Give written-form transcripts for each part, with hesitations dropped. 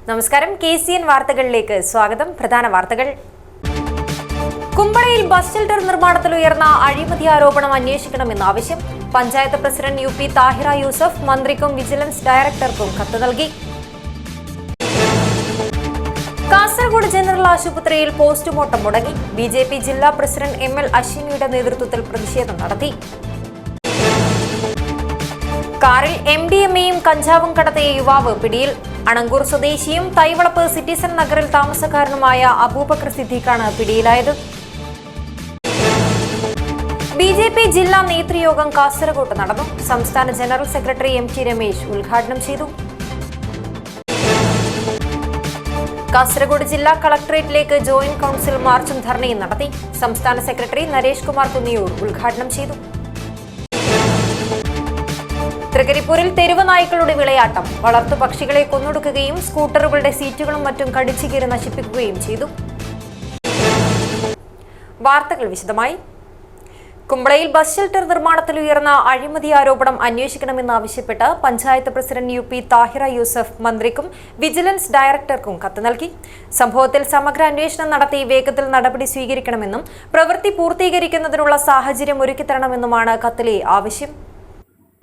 നമസ്കാരം. KCN വാർത്തകളിലേക്ക് സ്വാഗതം. പ്രധാന വാർത്തകൾ. കുമ്പളയിൽ ബസ് ഷെൽട്ടർ നിർമ്മാണത്തിൽ ഉയർന്ന അഴിമതി ആരോപണം അന്വേഷിക്കണമെന്ന് ആവശ്യം. പഞ്ചായത്ത് പ്രസിഡന്റ് UP താഹിറ യൂസഫ് മന്ത്രിക്കും വിജിലൻസ് ഡയറക്ടർക്കും കത്ത് നൽകി. കാസർഗോഡ് ജനറൽ ആശുപത്രിയിൽ പോസ്റ്റ്മോർട്ടം മുടങ്ങി. BJP ജില്ലാ പ്രസിഡന്റ് ML അശ്വിനിയുടെ നേതൃത്വത്തിൽ പ്രതിഷേധം നടത്തി. കാറിൽ MDMAയും കഞ്ചാവും കടത്തിയ യുവാവ് പിടിയിൽ. അണങ്കൂർ സ്വദേശിയും തൈവളപ്പ് സിറ്റിസൺ നഗറിൽ താമസക്കാരനുമായ അബൂബക്കർ സിദ്ദീഖാണ് പിടിയിലായത്. BJP ജില്ലാ നേതൃയോഗം കാസർഗോഡ് നടന്നു. സംസ്ഥാന ജനറൽ സെക്രട്ടറി MT രമേശ് ഉദ്ഘാടനം ചെയ്തു. കാസർഗോഡ് ജില്ലാ കളക്ടറേറ്റിലേക്ക് ജോയിന്റ് കൌൺസിൽ മാർച്ചും ധർണയും നടത്തി. സംസ്ഥാന സെക്രട്ടറി നരേഷ് കുമാർ കുന്നിയൂർ ഉദ്ഘാടനം ചെയ്തു. തൃക്കരിപ്പൂരിൽ തെരുവ് നായ്ക്കളുടെ വിളയാട്ടം. വളർത്തു പക്ഷികളെ കൊന്നൊടുക്കുകയും സ്കൂട്ടറുകളുടെ സീറ്റുകളും മറ്റും കടിച്ചുകീറി നശിപ്പിക്കുകയും ചെയ്തു. വാർത്തകൾ വിശദമായി. കുമ്പളയിൽ ബസ് ഷെൽട്ടർ നിർമ്മാണത്തിൽ ഉയർന്ന അഴിമതി ആരോപണം അന്വേഷിക്കണമെന്നാവശ്യപ്പെട്ട് പഞ്ചായത്ത് പ്രസിഡന്റ് UP താഹിറ യൂസഫ് മന്ത്രിക്കും വിജിലൻസ് ഡയറക്ടർക്കും കത്ത് നൽകി. സംഭവത്തിൽ സമഗ്ര അന്വേഷണം നടത്തി വേഗത്തിൽ നടപടി സ്വീകരിക്കണമെന്നും പ്രവൃത്തി പൂർത്തീകരിക്കുന്നതിനുള്ള സാഹചര്യം ഒരുക്കിത്തരണമെന്നുമാണ് കത്തിലെ ആവശ്യം.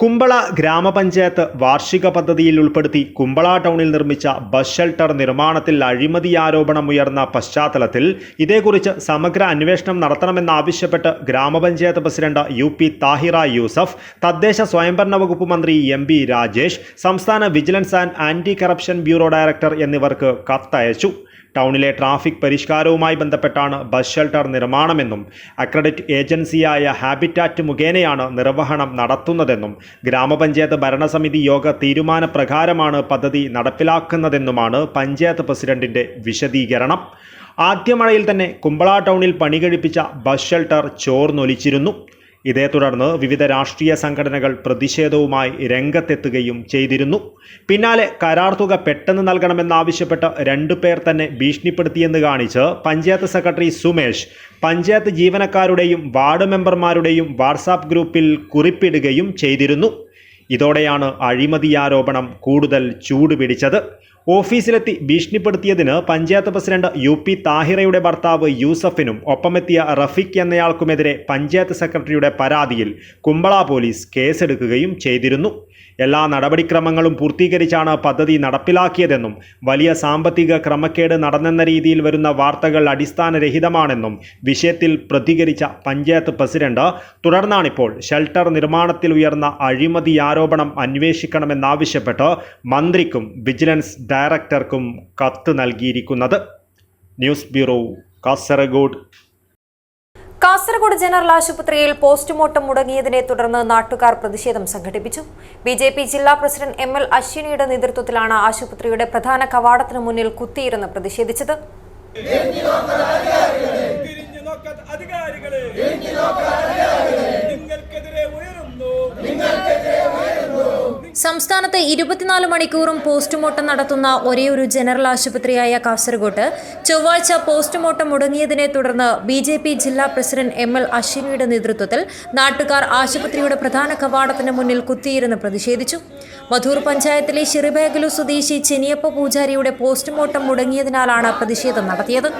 കുമ്പള ഗ്രാമപഞ്ചായത്ത് വാർഷിക പദ്ധതിയിൽ ഉൾപ്പെടുത്തി കുമ്പള ടൗണിൽ നിർമ്മിച്ച ബസ് ഷെൽട്ടർ നിർമ്മാണത്തിൽ അഴിമതി ആരോപണം ഉയർന്ന പശ്ചാത്തലത്തിൽ ഇതേക്കുറിച്ച് സമഗ്ര അന്വേഷണം നടത്തണമെന്നാവശ്യപ്പെട്ട് ഗ്രാമപഞ്ചായത്ത് പ്രസിഡന്റ് UP താഹിറ യൂസഫ്, തദ്ദേശ സ്വയംഭരണ വകുപ്പ് മന്ത്രി MB രാജേഷ്, സംസ്ഥാന vigilance and anti corruption bureau director എന്നിവർക്ക് കത്തയച്ചു. ടൗണിലെ ട്രാഫിക് പരിഷ്കാരവുമായി ബന്ധപ്പെട്ടാണ് ബസ് ഷെൽട്ടർ നിർമ്മാണമെന്നും അക്രഡിറ്റ് ഏജൻസിയായ ഹാബിറ്റാറ്റ് മുഖേനയാണ് നിർവഹണം നടത്തുന്നതെന്നും ഗ്രാമപഞ്ചായത്ത് ഭരണസമിതി യോഗ തീരുമാനപ്രകാരമാണ് പദ്ധതി നടപ്പിലാക്കുന്നതെന്നുമാണ് പഞ്ചായത്ത് പ്രസിഡന്റിന്റെ വിശദീകരണം. ആദ്യ മഴയിൽ തന്നെ കുമ്പള ടൗണിൽ പണി കഴിപ്പിച്ച ബസ് ഷെൽട്ടർ ചോർന്നൊലിച്ചിരുന്നു. ഇതേ തുടർന്ന് വിവിധ രാഷ്ട്രീയ സംഘടനകൾ പ്രതിഷേധവുമായി രംഗത്തെത്തുകയും ചെയ്തിരുന്നു. പിന്നാലെ കരാർ തുക പെട്ടെന്ന് നൽകണമെന്നാവശ്യപ്പെട്ട് 2 പേർ തന്നെ ഭീഷണിപ്പെടുത്തിയെന്ന് കാണിച്ച് പഞ്ചായത്ത് സെക്രട്ടറി സുമേഷ് പഞ്ചായത്ത് ജീവനക്കാരുടെയും വാർഡ് മെമ്പർമാരുടെയും വാട്സാപ്പ് ഗ്രൂപ്പിൽ കുറിപ്പിടുകയും ചെയ്തിരുന്നു. ഇതോടെയാണ് അഴിമതി ആരോപണം കൂടുതൽ ചൂടുപിടിച്ചത്. ഓഫീസിലെത്തി ഭീഷണിപ്പെടുത്തിയതിന് പഞ്ചായത്ത് പ്രസിഡന്റ് UP താഹിറയുടെ ഭർത്താവ് യൂസഫിനും ഒപ്പമെത്തിയ റഫീഖ് എന്നയാൾക്കുമെതിരെ പഞ്ചായത്ത് സെക്രട്ടറിയുടെ പരാതിയിൽ കുമ്പള പോലീസ് കേസെടുക്കുകയും ചെയ്തിരുന്നു. എല്ലാ നടപടിക്രമങ്ങളും പൂർത്തീകരിച്ചാണ് പദ്ധതി നടപ്പിലാക്കിയതെന്നും വലിയ സാമ്പത്തിക ക്രമക്കേട് നടന്നെന്ന രീതിയിൽ വരുന്ന വാർത്തകൾ അടിസ്ഥാനരഹിതമാണെന്നും വിഷയത്തിൽ പ്രതികരിച്ച പഞ്ചായത്ത് പ്രസിഡന്റ് തുടർന്നാണിപ്പോൾ ഷെൽട്ടർ നിർമ്മാണത്തിൽ ഉയർന്ന അഴിമതി ആരോപണം അന്വേഷിക്കണമെന്നാവശ്യപ്പെട്ട് മന്ത്രിക്കും വിജിലൻസ് ഡയറക്ടർക്കും കത്ത് നൽകിയിരിക്കുന്നത്. News bureau, Kasaragod. Kasaragod general ആശുപത്രിയിൽ പോസ്റ്റ്മോർട്ടം മുടങ്ങിയതിനെ തുടർന്ന് നാട്ടുകാർ പ്രതിഷേധം സംഘടിപ്പിച്ചു. BJP ജില്ലാ പ്രസിഡന്റ് ML അശ്വിനിയുടെ നേതൃത്വത്തിലാണ് ആശുപത്രിയുടെ പ്രധാന കവാടത്തിന് മുന്നിൽ കുത്തിയിരുന്ന് പ്രതിഷേധിച്ചത്. സംസ്ഥാനത്ത് 24 മണിക്കൂറും പോസ്റ്റ്മോർട്ടം നടത്തുന്ന ഒരേയൊരു ജനറൽ ആശുപത്രിയായ കാസർഗോഡ് ചൊവ്വാഴ്ച പോസ്റ്റ്മോർട്ടം മുടങ്ങിയതിനെ തുടർന്ന് BJP ജില്ലാ പ്രസിഡന്റ് ML അശ്വിനിയുടെ നേതൃത്വത്തിൽ നാട്ടുകാർ ആശുപത്രിയുടെ പ്രധാന കവാടത്തിന് മുന്നിൽ കുത്തിയിരുന്ന് പ്രതിഷേധിച്ചു. മധൂർ പഞ്ചായത്തിലെ ഷിറിബേഗലു സ്വദേശി ചെനിയപ്പ പൂജാരിയുടെ പോസ്റ്റ്മോർട്ടം മുടങ്ങിയതിനാലാണ് പ്രതിഷേധം നടത്തിയത്.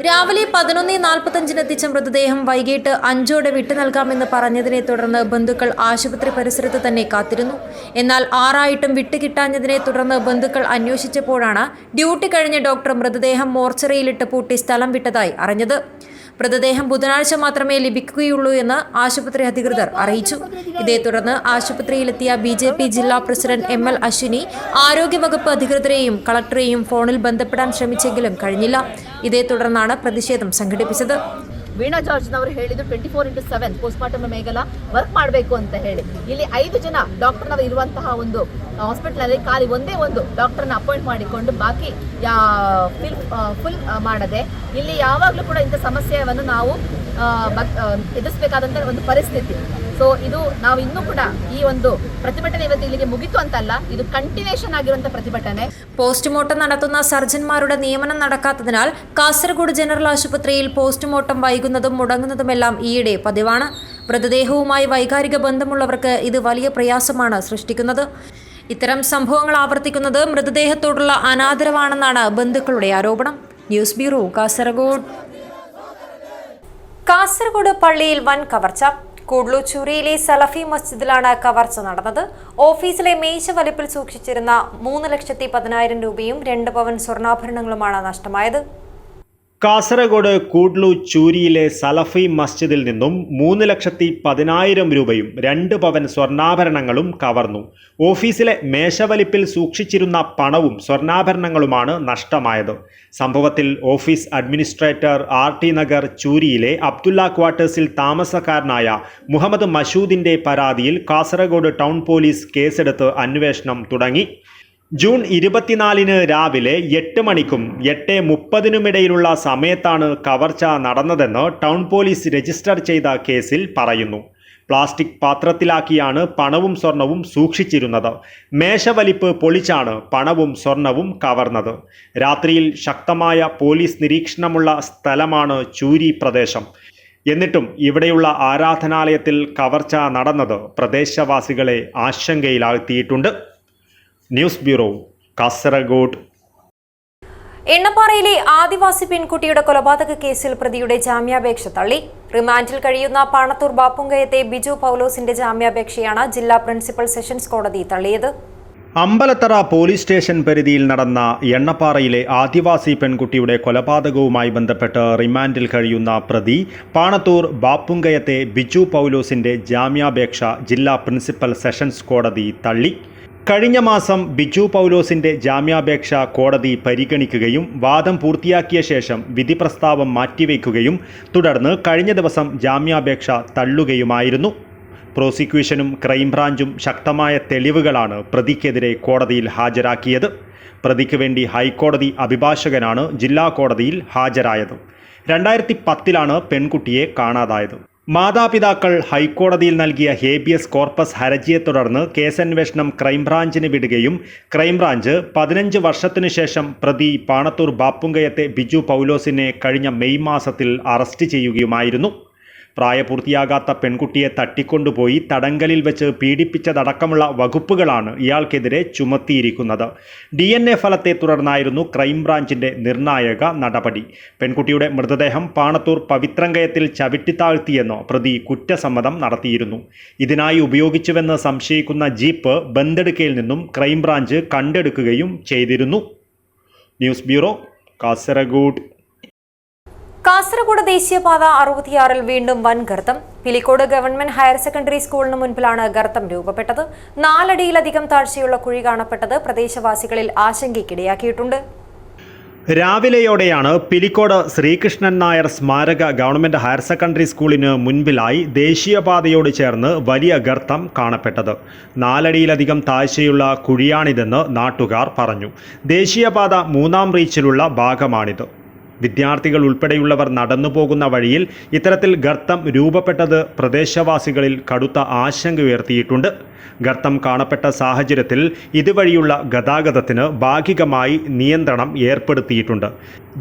രാവിലെ 11:45 എത്തിച്ച മൃതദേഹം വൈകിട്ട് 5 വിട്ടു നൽകാമെന്ന് പറഞ്ഞതിനെ തുടർന്ന് ബന്ധുക്കൾ ആശുപത്രി പരിസരത്ത് തന്നെ കാത്തിരുന്നു. എന്നാൽ 6 വിട്ടുകിട്ടാഞ്ഞതിനെ തുടർന്ന് ബന്ധുക്കൾ അന്വേഷിച്ചപ്പോഴാണ് ഡ്യൂട്ടി കഴിഞ്ഞ ഡോക്ടർ മൃതദേഹം മോർച്ചറിയിലിട്ട് പൂട്ടി സ്ഥലം വിട്ടതായി അറിഞ്ഞത്. മൃതദേഹം ബുധനാഴ്ച മാത്രമേ ലഭിക്കുകയുള്ളൂ എന്ന് ആശുപത്രി അധികൃതർ അറിയിച്ചു. ഇതേ തുടർന്ന് ആശുപത്രിയിലെത്തിയ BJP ജില്ലാ പ്രസിഡന്റ് ML അശ്വിനി ആരോഗ്യവകുപ്പ് അധികൃതരെയും കളക്ടറെയും ഫോണിൽ ബന്ധപ്പെടാൻ ശ്രമിച്ചെങ്കിലും കഴിഞ്ഞില്ല. ഇതേ തുടർന്നാണ് പ്രതിഷേധം സംഘടിപ്പിച്ചത്. ವೀಣಾ ಜಾರ್ಜ್ನವರು ಹೇಳಿದ್ರು 24/7 ಪೋಸ್ಟ್ಮಾರ್ಟಮ್ ಮೇಗಲ ವರ್ಕ್ ಮಾಡಬೇಕು ಅಂತ ಹೇಳಿ ಇಲ್ಲಿ 5 ಜನ ಡಾಕ್ಟರ್ನವರು ಇರುವಂತಹ ಒಂದು ಹಾಸ್ಪಿಟಲ್ ಅಲ್ಲಿ ಖಾಲಿ ಒಂದೇ ಒಂದು ಡಾಕ್ಟರ್ನ ಅಪಾಯಿಂಟ್ ಮಾಡಿಕೊಂಡು ಬಾಕಿ ಫುಲ್ ಮಾಡದೆ ಇಲ್ಲಿ ಯಾವಾಗಲೂ ಕೂಡ ಇಂಥ ಸಮಸ್ಯೆಯನ್ನು ನಾವು ಎದುರಿಸಬೇಕಾದಂತ ಒಂದು ಪರಿಸ್ಥಿತಿ. ಸೊ ಇದು ನಾವು ಇನ್ನೂ ಕೂಡ ಈ ಒಂದು ಪ್ರತಿಭಟನೆ ಇವತ್ತು ಇಲ್ಲಿಗೆ ಮುಗಿತು ಅಂತಲ್ಲ, ಇದು ಕಂಟಿನ್ಯೂಷನ್ ಆಗಿರುವಂತಹ ಪ್ರತಿಭಟನೆ. പോസ്റ്റ്മോർട്ടം നടത്തുന്ന സർജന്മാരുടെ നിയമനം നടക്കാത്തതിനാൽ കാസർഗോഡ് ജനറൽ ആശുപത്രിയിൽ പോസ്റ്റ്മോർട്ടം വൈകുന്നതും മുടങ്ങുന്നതുമെല്ലാം ഈയിടെ പതിവാണ്. മൃതദേഹവുമായി വൈകാരിക ബന്ധമുള്ളവർക്ക് ഇത് വലിയ പ്രയാസമാണ് സൃഷ്ടിക്കുന്നത്. ഇത്തരം സംഭവങ്ങൾ ആവർത്തിക്കുന്നത് മൃതദേഹത്തോടുള്ള അനാദരവാണെന്നാണ് ബന്ധുക്കളുടെ ആരോപണം. News bureau, Kasaragod. കാസർഗോഡ് പള്ളിയിൽ വൻ കവർച്ച. കൂഡ്ലു-ചുരിയിലെ സലഫി മസ്ജിദിലാണ് കവർച്ച നടന്നത്. ഓഫീസിലെ മേശ വലിപ്പിൽ സൂക്ഷിച്ചിരുന്ന 3,10,000 രൂപയും 2 പവൻ സ്വർണ്ണാഭരണങ്ങളുമാണ് നഷ്ടമായത്. കാസർഗോഡ് കൂഡ്ലു-ചൂരിയിലെ സലഫി മസ്ജിദിൽ നിന്നും 3,10,000 രൂപയും 2 പവൻ സ്വർണ്ണാഭരണങ്ങളും കവർന്നു. ഓഫീസിലെ മേശവലിപ്പിൽ സൂക്ഷിച്ചിരുന്ന പണവും സ്വർണ്ണാഭരണങ്ങളുമാണ് നഷ്ടമായത്. സംഭവത്തിൽ ഓഫീസ് അഡ്മിനിസ്ട്രേറ്റർ RT നഗർ ചൂരിയിലെ അബ്ദുള്ള ക്വാർട്ടേഴ്സിൽ താമസക്കാരനായ മുഹമ്മദ് മഷൂദിന്റെ പരാതിയിൽ കാസർഗോഡ് ടൗൺ പോലീസ് കേസെടുത്ത് അന്വേഷണം തുടങ്ങി. ജൂൺ 24 രാവിലെ 8 മണിക്കും 8:30 സമയത്താണ് കവർച്ച നടന്നതെന്ന് ടൗൺ പോലീസ് രജിസ്റ്റർ ചെയ്ത കേസിൽ പറയുന്നു. പ്ലാസ്റ്റിക് പാത്രത്തിലാക്കിയാണ് പണവും സ്വർണവും സൂക്ഷിച്ചിരുന്നത്. മേശവലിപ്പ് പൊളിച്ചാണ് പണവും സ്വർണവും കവർന്നത്. രാത്രിയിൽ ശക്തമായ പോലീസ് നിരീക്ഷണമുള്ള സ്ഥലമാണ് ചൂരി പ്രദേശം. എന്നിട്ടും ഇവിടെയുള്ള ആരാധനാലയത്തിൽ കവർച്ച നടന്നത് പ്രദേശവാസികളെ ആശങ്കയിലാഴ്ത്തിയിട്ടുണ്ട്. News bureau, Kasaragod. എണ്ണപ്പാറയിലെ ആദിവാസി പെൺകുട്ടിയുടെ കൊലപാതക കേസിൽ പ്രതിയുടെ ജാമ്യാപേക്ഷ തള്ളി. റിമാൻഡിൽ കഴിയുന്ന പാണത്തൂർ ബാപ്പുങ്കയത്തെ ബിജു പൗലോസിന്റെ ജാമ്യാപേക്ഷയാണ് ജില്ലാ പ്രിൻസിപ്പൽ സെഷൻസ് കോടതി തള്ളിയത്. അമ്പലത്തറ പോലീസ് സ്റ്റേഷൻ പരിധിയിൽ നടന്ന എണ്ണപ്പാറയിലെ ആദിവാസി പെൺകുട്ടിയുടെ കൊലപാതകവുമായി ബന്ധപ്പെട്ട് റിമാൻഡിൽ കഴിയുന്ന പ്രതി പാണത്തൂർ ബാപ്പുങ്കയത്തെ ബിജു പൗലോസിന്റെ ജാമ്യാപേക്ഷ ജില്ലാ പ്രിൻസിപ്പൽ സെഷൻസ് കോടതി തള്ളി. കഴിഞ്ഞ മാസം ബിജു പൗലോസിന്റെ ജാമ്യാപേക്ഷ കോടതി പരിഗണിക്കുകയും വാദം പൂർത്തിയാക്കിയ ശേഷം വിധി പ്രസ്താവം മാറ്റിവെക്കുകയും തുടർന്ന് കഴിഞ്ഞ ദിവസം ജാമ്യാപേക്ഷ തള്ളുകയുമായിരുന്നു. പ്രോസിക്യൂഷനും ക്രൈംബ്രാഞ്ചും ശക്തമായ തെളിവുകളാണ് പ്രതിക്കെതിരെ കോടതിയിൽ ഹാജരാക്കിയത്. പ്രതിക്ക് വേണ്ടി ഹൈക്കോടതി അഭിഭാഷകനാണ് ജില്ലാ കോടതിയിൽ ഹാജരായത്. 2010 പെൺകുട്ടിയെ കാണാതായത്. മാതാപിതാക്കൾ ഹൈക്കോടതിയിൽ നൽകിയ ഹേബിയസ് കോർപ്പസ് ഹർജിയെ തുടർന്ന് കേസന്വേഷണം ക്രൈംബ്രാഞ്ചിന് വിടുകയും ക്രൈംബ്രാഞ്ച് 15 വർഷത്തിനു ശേഷം പ്രതി പാണത്തൂർ ബാപ്പുങ്കയത്തെ ബിജു പൗലോസിനെ കഴിഞ്ഞ മെയ് മാസത്തിൽ അറസ്റ്റ് ചെയ്യുകയുമായിരുന്നു. പ്രായപൂർത്തിയാകാത്ത പെൺകുട്ടിയെ തട്ടിക്കൊണ്ടുപോയി തടങ്കലിൽ വെച്ച് പീഡിപ്പിച്ചതടക്കമുള്ള വകുപ്പുകളാണ് ഇയാൾക്കെതിരെ ചുമത്തിയിരിക്കുന്നത്. DNA ഫലത്തെ തുടർന്നായിരുന്നു ക്രൈംബ്രാഞ്ചിന്റെ നിർണായക നടപടി. പെൺകുട്ടിയുടെ മൃതദേഹം പാണത്തൂർ പവിത്രങ്കയത്തിൽ ചവിട്ടിത്താഴ്ത്തിയെന്ന് പ്രതി കുറ്റസമ്മതം നടത്തിയിരുന്നു. ഇതിനായി ഉപയോഗിച്ചുവെന്ന് സംശയിക്കുന്ന ജീപ്പ് ബന്തെടുക്കയിൽ നിന്നും ക്രൈംബ്രാഞ്ച് കണ്ടെടുക്കുകയും ചെയ്തിരുന്നു. News bureau, Kasaragod. കാസർഗോഡ് ദേശീയപാത 66 വീണ്ടും വൻ ഗർത്തം. പിലിക്കോട് ഗവൺമെന്റ് ഹയർ സെക്കൻഡറി സ്കൂളിന് മുൻപിലാണ് ഗർത്തം രൂപപ്പെട്ടത്. 4 അടിയിലധികം താഴ്ചയുള്ള കുഴി കാണപ്പെട്ടത് പ്രദേശവാസികളിൽ ആശങ്കയ്ക്കിടയാക്കിയിട്ടുണ്ട്. രാവിലെയോടെയാണ് പിലിക്കോട് ശ്രീകൃഷ്ണൻ നായർ സ്മാരക ഗവൺമെന്റ് ഹയർ സെക്കൻഡറി സ്കൂളിന് മുൻപിലായി ദേശീയപാതയോട് ചേർന്ന് വലിയ ഗർത്തം കാണപ്പെട്ടത്. 4 അടിയിലധികം താഴ്ചയുള്ള കുഴിയാണിതെന്ന് നാട്ടുകാർ പറഞ്ഞു. ദേശീയപാത 3ാം റീച്ചിലുള്ള ഭാഗമാണിത്. വിദ്യാർത്ഥികൾ ഉൾപ്പെടെയുള്ളവർ നടന്നു പോകുന്ന വഴിയിൽ ഇത്തരത്തിൽ ഗർത്തം രൂപപ്പെട്ടത് പ്രദേശവാസികളിൽ കടുത്ത ആശങ്ക ഉയർത്തിയിട്ടുണ്ട്. ഗർത്തം കാണപ്പെട്ട സാഹചര്യത്തിൽ ഇതുവഴിയുള്ള ഗതാഗതത്തിന് ഭാഗികമായി നിയന്ത്രണം ഏർപ്പെടുത്തിയിട്ടുണ്ട്.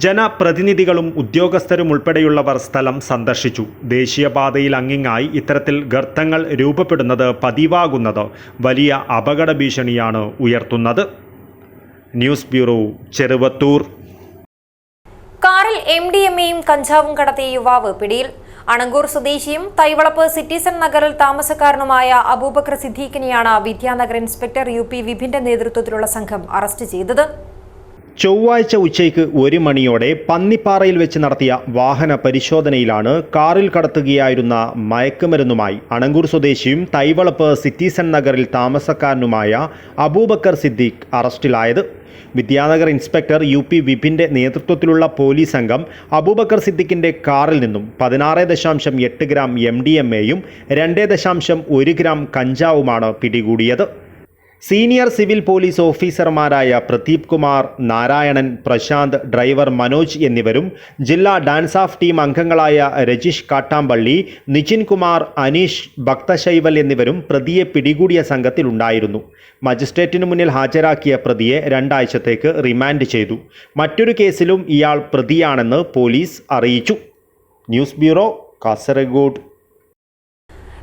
ജനപ്രതിനിധികളും ഉദ്യോഗസ്ഥരും ഉൾപ്പെടെയുള്ളവർ സ്ഥലം സന്ദർശിച്ചു. ദേശീയപാതയിൽ അങ്ങിങ്ങായി ഇത്തരത്തിൽ ഗർത്തങ്ങൾ രൂപപ്പെടുന്നത് പതിവാകുന്നത് വലിയ അപകട ഭീഷണിയാണ് ഉയർത്തുന്നത്. News bureau, Cheruvathur. കാറിൽ MDMAയും കഞ്ചാവും കടത്തിയ യുവാവ് പിടിയിൽ. അണങ്കൂർ സ്വദേശിയും തൈവളപ്പ് സിറ്റിസൺ നഗറിൽ താമസക്കാരനുമായ അബൂബക്കർ സിദ്ദീഖിനെയാണ് വിദ്യാനഗർ ഇൻസ്പെക്ടർ UP വിപിന്റെ നേതൃത്വത്തിലുള്ള സംഘം അറസ്റ്റ് ചെയ്തത്. ചൊവ്വാഴ്ച ഉച്ചയ്ക്ക് 1 മണിയോടെ പന്നിപ്പാറയിൽ വെച്ച് നടത്തിയ വാഹന പരിശോധനയിലാണ് കാറിൽ കടത്തുകയായിരുന്ന മയക്കുമരുന്നുമായി അണങ്കൂർ സ്വദേശിയും തൈവളപ്പ് സിറ്റിസൺ നഗറിൽ താമസക്കാരനുമായ അബൂബക്കർ സിദ്ദീഖ് അറസ്റ്റിലായത്. വിദ്യാനഗർ ഇൻസ്പെക്ടർ UP വിപിന്റെ നേതൃത്വത്തിലുള്ള പോലീസ് സംഘം അബൂബക്കർ സിദ്ദീഖിന്റെ കാറിൽ നിന്നും 16.8 ഗ്രാം MDMAയും 2.1 ഗ്രാം കഞ്ചാവുമാണ് പിടികൂടിയത്. സീനിയർ സിവിൽ പോലീസ് ഓഫീസർമാരായ പ്രദീപ് കുമാർ, നാരായണൻ, പ്രശാന്ത്, ഡ്രൈവർ മനോജ് എന്നിവരും ജില്ലാ ഡാൻസ് ഓഫ് ടീം അംഗങ്ങളായ രജിഷ് കാട്ടാമ്പള്ളി, നിജിൻ കുമാർ, അനീഷ് ഭക്തശൈവൽ എന്നിവരും പ്രതിയെ പിടികൂടിയ സംഘത്തിലുണ്ടായിരുന്നു. മജിസ്ട്രേറ്റിനു മുന്നിൽ ഹാജരാക്കിയ പ്രതിയെ 2 ആഴ്ചത്തേക്ക് റിമാൻഡ് ചെയ്തു. മറ്റൊരു കേസിലും ഇയാൾ പ്രതിയാണെന്ന് പോലീസ് അറിയിച്ചു. News bureau, Kasaragod.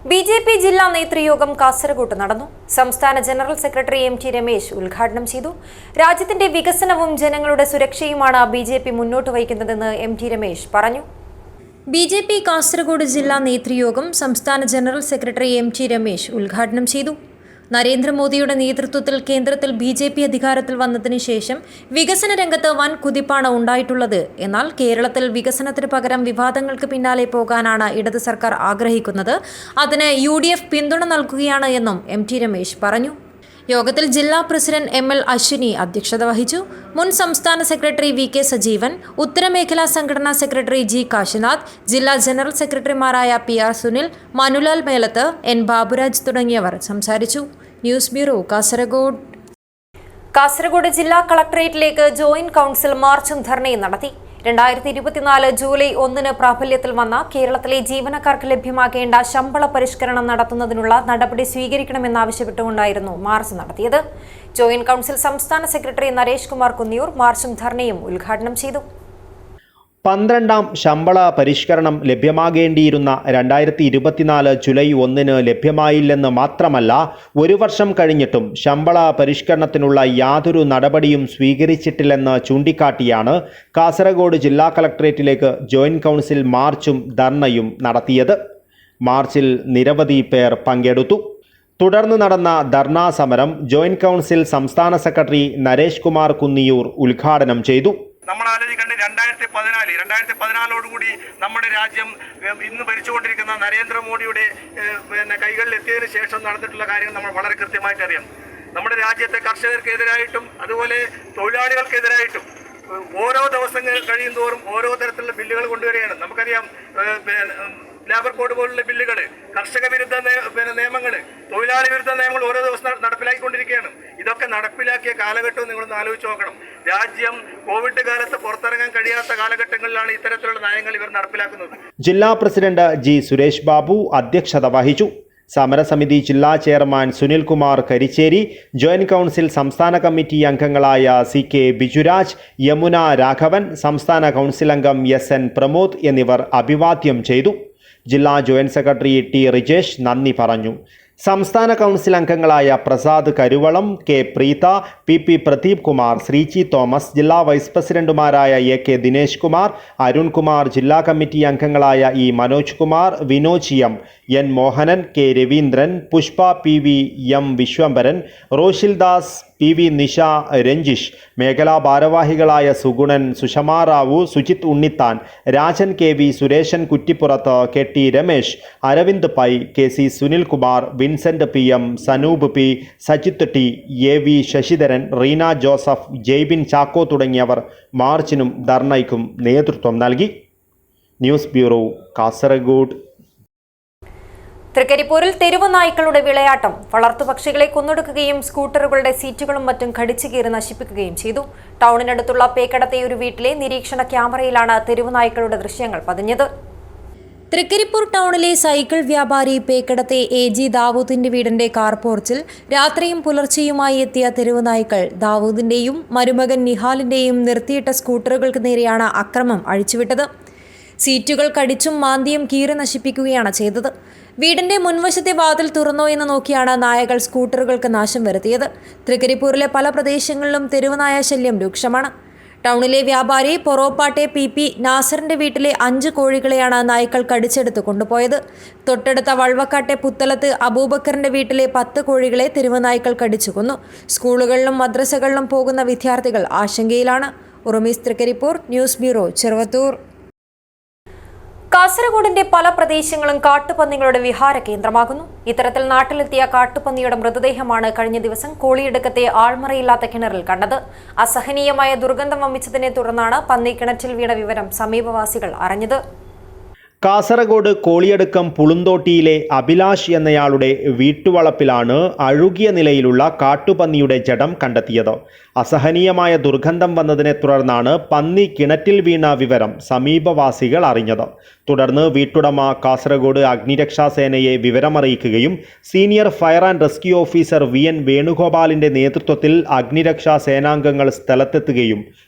BJP ജില്ലാ നേതൃയോഗം കാസർഗോഡ് നടന്നു. സംസ്ഥാന ജനറൽ സെക്രട്ടറി MT രമേശ് ഉദ്ഘാടനം ചെയ്തു. രാജ്യത്തിന്റെ വികസനവും ജനങ്ങളുടെ സുരക്ഷയുമാണ് BJP മുന്നോട്ട് വയ്ക്കുന്നതെന്ന് MT രമേശ് പറഞ്ഞു. BJP കാസർഗോഡ് ജില്ലാ നേതൃയോഗം സംസ്ഥാന ജനറൽ സെക്രട്ടറി MT രമേശ് ഉദ്ഘാടനം ചെയ്തു. നരേന്ദ്രമോദിയുടെ നേതൃത്വത്തിൽ കേന്ദ്രത്തിൽ BJP അധികാരത്തിൽ വന്നതിന് ശേഷം വികസന രംഗത്ത് വൻ കുതിപ്പാണ് ഉണ്ടായിട്ടുള്ളത്. എന്നാൽ കേരളത്തിൽ വികസനത്തിന് പകരം വിവാദങ്ങൾക്ക് പിന്നാലെ പോകാനാണ് ഇടത് സർക്കാർ ആഗ്രഹിക്കുന്നത്. അതിന് UDF പിന്തുണ നൽകുകയാണ് എന്നും MT രമേശ് പറഞ്ഞു. യോഗത്തിൽ ജില്ലാ പ്രസിഡന്റ് ML അശ്വിനി അധ്യക്ഷത വഹിച്ചു. മുൻ സംസ്ഥാന സെക്രട്ടറി VK സജീവൻ, ഉത്തരമേഖലാ സംഘടനാ സെക്രട്ടറി G കാശിനാഥ്, ജില്ലാ ജനറൽ സെക്രട്ടറിമാരായ PR സുനിൽ, മനുലാൽ മേലത്ത്, N ബാബുരാജ് തുടങ്ങിയവർ സംസാരിച്ചു. News bureau, Kasaragod. കാസർഗോഡ് ജില്ലാ കളക്ടറേറ്റിലേക്ക് ജോയിന്റ് കൗൺസിൽ മാർച്ചും ധർണയും നടത്തി. 2024 ജൂലൈ 1 പ്രാബല്യത്തിൽ വന്ന കേരളത്തിലെ ജീവനക്കാർക്ക് ലഭ്യമാക്കേണ്ട ശമ്പള പരിഷ്കരണം നടത്തുന്നതിനുള്ള നടപടി സ്വീകരിക്കണമെന്നാവശ്യപ്പെട്ടുകൊണ്ടായിരുന്നു മാർച്ച് നടത്തിയത്. ജോയിന്റ് കൗൺസിൽ സംസ്ഥാന സെക്രട്ടറി നരേഷ് കുമാർ കുന്നിയൂർ മാർച്ചും ധർണയും ഉദ്ഘാടനം ചെയ്തു. 12ാം ശമ്പള പരിഷ്കരണം ലഭ്യമാകേണ്ടിയിരുന്ന 2024 ജൂലൈ 1 ലഭ്യമായില്ലെന്ന് മാത്രമല്ല, 1 വർഷം കഴിഞ്ഞിട്ടും ശമ്പള പരിഷ്കരണത്തിനുള്ള യാതൊരു നടപടിയും സ്വീകരിച്ചിട്ടില്ലെന്ന് ചൂണ്ടിക്കാട്ടിയാണ് കാസർഗോഡ് ജില്ലാ കളക്ടറേറ്റിലേക്ക് ജോയിന്റ് കൗൺസിൽ മാർച്ചും ധർണയും നടത്തിയത്. മാർച്ചിൽ നിരവധി പേർ പങ്കെടുത്തു. തുടർന്ന് നടന്ന ധർണാ സമരം ജോയിന്റ് കൗൺസിൽ സംസ്ഥാന സെക്രട്ടറി നരേഷ് കുമാർ കുന്നിയൂർ ഉദ്ഘാടനം ചെയ്തു. നമ്മൾ ആലോചിക്കേണ്ട 2014 നമ്മുടെ രാജ്യം ഇന്ന് ഭരിച്ചുകൊണ്ടിരിക്കുന്ന നരേന്ദ്രമോദിയുടെ കൈകളിൽ എത്തിയതിനു ശേഷം നടന്നിട്ടുള്ള കാര്യങ്ങൾ നമ്മൾ വളരെ കൃത്യമായിട്ട് അറിയാം. നമ്മുടെ രാജ്യത്തെ കർഷകർക്കെതിരായിട്ടും അതുപോലെ തൊഴിലാളികൾക്കെതിരായിട്ടും ഓരോ ദിവസങ്ങൾ കഴിയുന്തോറും ഓരോ തരത്തിലുള്ള ബില്ലുകൾ കൊണ്ടുവരികയാണ്. നമുക്കറിയാം, ലേബർ കോഡ് പോലുള്ള ബില്ലുകൾ, കർഷക വിരുദ്ധ നിയമങ്ങൾ, തൊഴിലാളി വിരുദ്ധ നിയമങ്ങൾ ഓരോ ദിവസം നടപ്പിലാക്കിക്കൊണ്ടിരിക്കുകയാണ്. ഇതൊക്കെ നടപ്പിലാക്കിയ കാലഘട്ടവും നിങ്ങളൊന്ന് ആലോചിച്ച് നോക്കണം. രാജ്യം കോവിഡ് കാലത്ത് പുറത്തിറങ്ങാൻ കഴിയാത്ത കാലഘട്ടങ്ങളിലാണ് ഇത്തരത്തിലുള്ള നയങ്ങൾ ഇവർ നടപ്പിലാക്കുന്നത്. ജില്ലാ പ്രസിഡന്റ് G സുരേഷ് ബാബു അധ്യക്ഷത വഹിച്ചു. സമരസമിതി ജില്ലാ chairman Sunil Kumar Karichery, joint council സംസ്ഥാന കമ്മിറ്റി അംഗങ്ങളായ CK ബിജുരാജ്, യമുന രാഘവൻ, സംസ്ഥാന കൗൺസിൽ അംഗം SN പ്രമോദ് എന്നിവർ അഭിവാദ്യം ചെയ്തു. ജില്ലാ ജോയിന്റ് സെക്രട്ടറി T റിജേഷ് നന്ദി പറഞ്ഞു. സംസ്ഥാന കൗൺസിൽ അംഗങ്ങളായ Prasad Karuvalam, K Preetha, PP Pradeep Kumar, Sreeji Thomas, ജില്ലാ വൈസ് പ്രസിഡന്റുമാരായ AK ദിനേശ് കുമാർ, അരുൺ കുമാർ, ജില്ലാ കമ്മിറ്റി അംഗങ്ങളായ E Manoj Kumar, Vinoj M, N Mohanan, K Raveendran, Pushpa PV, M Vishwambharan, റോഷിൽദാസ്, PV Nisha, Ranjish, മേഖലാ ഭാരവാഹികളായ Sugunan, Sushama Rao, Sujith Unnithan, Rajan KV, Sureshan Kuttippurath, KT Ramesh, Aravind Pai, KC Sunil Kumar, Vincent PM, Sanoop P, Sajith T, AV Sasidharan, Reena Joseph, Jaibin Chacko തുടങ്ങിയവർ മാർച്ചിനും ധർണയ്ക്കും നേതൃത്വം നൽകി. News bureau, Kasaragod. തൃക്കരിപ്പൂരിൽ തെരുവ് നായ്ക്കളുടെ വിളയാട്ടം. വളർത്തുപക്ഷികളെ കൊന്നൊടുക്കുകയും സ്കൂട്ടറുകളുടെ സീറ്റുകളും മറ്റും കടിച്ചു കീറി നശിപ്പിക്കുകയും ചെയ്തു. ടൗണിനടുത്തുള്ള പേക്കടത്തെ ഒരു വീട്ടിലെ നിരീക്ഷണ ക്യാമറയിലാണ് തെരുവ് നായ്ക്കളുടെ ദൃശ്യങ്ങൾ പതിഞ്ഞത്. തൃക്കരിപ്പൂർ ടൗണിലെ സൈക്കിൾ വ്യാപാരി പേക്കടത്തെ AG ദാവൂദിന്റെ വീടിന്റെ കാർപോർച്ചിൽ രാത്രിയും പുലർച്ചെയുമായി എത്തിയ തെരുവ് നായ്ക്കൾ ദാവൂദിന്റെയും മരുമകൻ നിഹാലിന്റെയും നിർത്തിയിട്ട സ്കൂട്ടറുകൾക്ക് നേരെയാണ് അക്രമം അഴിച്ചുവിട്ടത്. സീറ്റുകൾ കടിച്ചും മാന്തിയും കീറി നശിപ്പിക്കുകയാണ് ചെയ്തത്. വീടിന്റെ മുൻവശത്തെ വാതിൽ തുറന്നോ എന്ന് നോക്കിയാണ് നായകൾ സ്കൂട്ടറുകൾക്ക് നാശം വരുത്തിയത്. തൃക്കരിപ്പൂരിലെ പല പ്രദേശങ്ങളിലും തെരുവ് നായ ശല്യം രൂക്ഷമാണ്. ടൗണിലെ വ്യാപാരി പൊറോപ്പാട്ടെ PP നാസറിന്റെ വീട്ടിലെ 5 കോഴികളെയാണ് നായ്ക്കൾ കടിച്ചെടുത്ത് കൊണ്ടുപോയത്. തൊട്ടടുത്ത വൾവക്കാട്ടെ പുത്തലത്ത് അബൂബക്കറിന്റെ വീട്ടിലെ 10 കോഴികളെ തെരുവ് നായ്ക്കൾ കടിച്ചു കൊന്നു. സ്കൂളുകളിലും മദ്രസകളിലും പോകുന്ന വിദ്യാർത്ഥികൾ ആശങ്കയിലാണ്. ഉറുമീസ്, തൃക്കരിപ്പൂർ. News bureau, Cheruvathur. കാസർഗോഡിന്റെ പല പ്രദേശങ്ങളും കാട്ടുപന്നികളുടെ വിഹാര കേന്ദ്രമാകുന്നു. ഇത്തരത്തിൽ നാട്ടിലെത്തിയ കാട്ടുപന്നിയുടെ മൃതദേഹമാണ് കഴിഞ്ഞ ദിവസം കോളിയടുക്കത്തെ ആൾമറയില്ലാത്ത കിണറിൽ കണ്ടത്. അസഹനീയമായ ദുർഗന്ധം വമിച്ചതിനെ തുടർന്നാണ് പന്നി കിണറ്റിൽ വീണ വിവരം സമീപവാസികൾ അറിഞ്ഞത്. കാസർഗോഡ് കോളിയടുക്കം പുളുന്തോട്ടിയിലെ അഭിലാഷ് എന്നയാളുടെ വീട്ടുവളപ്പിലാണ് അഴുകിയ നിലയിലുള്ള കാട്ടുപന്നിയുടെ ജഡം കണ്ടെത്തിയത്. അസഹനീയമായ ദുർഗന്ധം വന്നതിനെ തുടർന്നാണ് പന്നി കിണറ്റിൽ വീണ വിവരം സമീപവാസികൾ അറിഞ്ഞത്. തുടർന്ന് വീട്ടുടമ കാസർഗോഡ് അഗ്നിരക്ഷാസേനയെ വിവരമറിയിക്കുകയും senior fire and rescue officer VN വേണുഗോപാലിൻ്റെ നേതൃത്വത്തിൽ അഗ്നിരക്ഷാ സേനാംഗങ്ങൾ സ്ഥലത്തെത്തുകയും